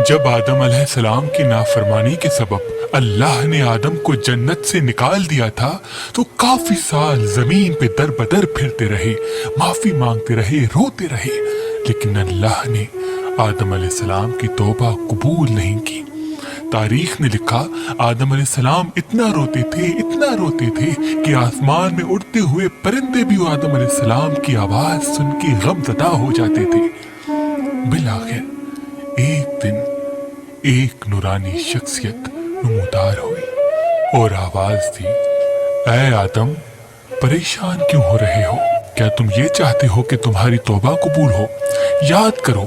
جب آدم علیہ السلام کی نافرمانی کے سبب اللہ نے آدم کو جنت سے نکال دیا تھا تو کافی سال زمین پہ در بدر پھرتے رہے، معافی مانگتے رہے، روتے رہے، لیکن اللہ نے آدم علیہ السلام کی توبہ قبول نہیں کی۔ تاریخ نے لکھا آدم علیہ السلام اتنا روتے تھے کہ آسمان میں اڑتے ہوئے پرندے بھی آدم علیہ السلام کی آواز سن کے غم زدہ ہو جاتے تھے۔ بالآخر ایک دن ایک نورانی شخصیت نمودار ہوئی اور آواز دی، اے آدم، پریشان کیوں ہو رہے ہو؟ کیا تم یہ چاہتے ہو کہ تمہاری توبہ قبول ہو؟ یاد کرو،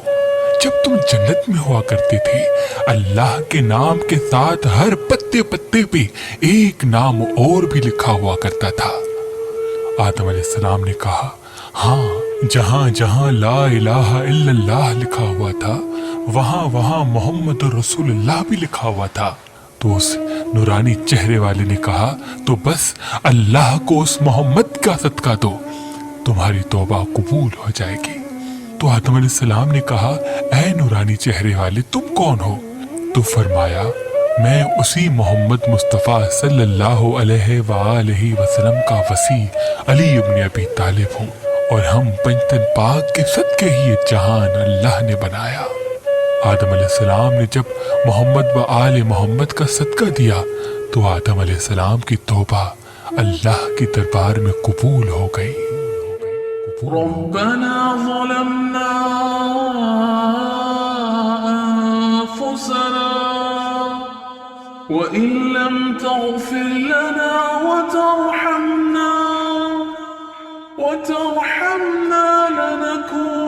جب تم جنت میں ہوا کرتے تھے، اللہ کے نام کے ساتھ ہر پتے پہ ایک نام اور بھی لکھا ہوا کرتا تھا۔ آدم علیہ السلام نے کہا، ہاں، جہاں جہاں لا الہ الا اللہ لکھا ہوا تھا وہاں محمد رسول اللہ بھی لکھا ہوا تھا۔ تو اس نورانی چہرے والے نے کہا، تو بس اللہ کو اس محمد کا صدقہ دو، تمہاری توبہ قبول ہو جائے گی۔ تو آدم علیہ السلام نے کہا، اے نورانی چہرے والے، تم کون ہو؟ تو فرمایا، میں اسی محمد مصطفیٰ صلی اللہ علیہ وآلہ وسلم کا وصی علی ابن ابی طالب ہوں، اور ہم پنجتن پاک کے صدقے ہی یہ جہان اللہ نے بنایا۔ آدم علیہ السلام نے جب محمد و آل محمد کا صدقہ دیا تو آدم علیہ السلام کی توبہ اللہ کی دربار میں قبول ہو گئی۔ ربنا ظلمنا أنفسنا وإن لم تغفر لنا وترحمنا لنكون